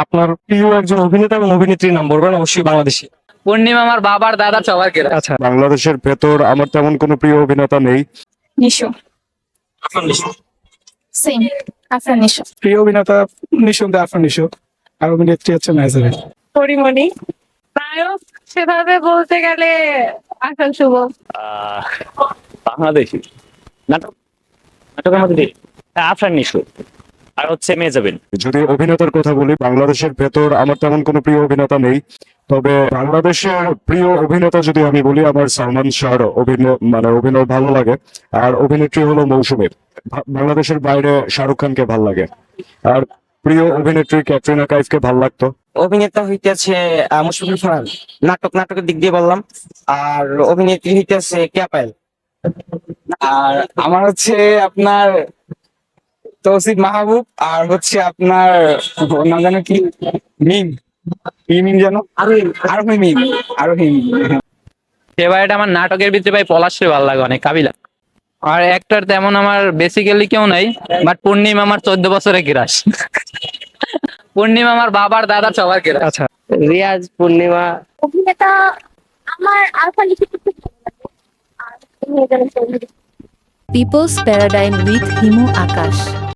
আপনার প্রিয় একজন অভিনেতা এবং অভিনেত্রীর নাম বলবেন, অবশ্যই বাংলাদেশী। পূর্ণিমা আমার বাবার দাদার সবার কেরা। আচ্ছা, বাংলাদেশের ভেতর আমার তেমন কোনো প্রিয় অভিনেতা নেই। নিশো। সেম। আফরান নিশো। প্রিয় অভিনেতা নিশো, আফরান নিশো, আর অভিনেত্রী হচ্ছে মেহজাবিন। পরিমণি। নায়ক সেভাবে বলতে গেলে আফরান শুভ। বাংলাদেশি নাটক, নাটকের মধ্যে আফরান নিশো আর হচ্ছে মেজাবিন। যদি অভিনেতার কথা বলি, বাংলাদেশের ভেতর আমার তেমন কোনো প্রিয় অভিনেতা নেই। তবে বাংলাদেশের প্রিয় অভিনেতা যদি আমি বলি, আমার সালমান শাহর অভিনয় ভালো লাগে। আর অভিনেত্রী হলো মৌসুমী। বাংলাদেশের বাইরে শাহরুখ খানকে ভালো লাগে। আর প্রিয় অভিনেত্রী ক্যাটরিনা কাইফকে ভালো লাগতো। অভিনেতা হইতেছে মুশফিকুল ফারহান, নাটকের দিক দিয়ে বললাম। আর অভিনেত্রী হইতেছে কেয়া পায়েল। আর আমার হচ্ছে আপনার তৌসিফ মাহবুব, আর হচ্ছে আপনার ওর নাম জানো কি, মিম, কি মিম জানো, আরোহী মিম, আরোহী মিম। ফেভারিট আমার নাটকের ভিতরে ভাই পলাশরে ভালো লাগে অনেক, কাবিলা। আর অ্যাক্টর তেমন আমার বেসিক্যালি কেউ নাই, বাট পূর্ণিমা আমার 14 বছরের ক্রাশ। পূর্ণিমা আমার বাবার দাদার সবার ক্রাশ। আচ্ছা, রিয়াজ, পূর্ণিমা। অভিনেতা আমার আরফান নিশো খুব ভালো লাগে। আর Mehazabien Chowdhury. Peoples paradigm with Himu Akash.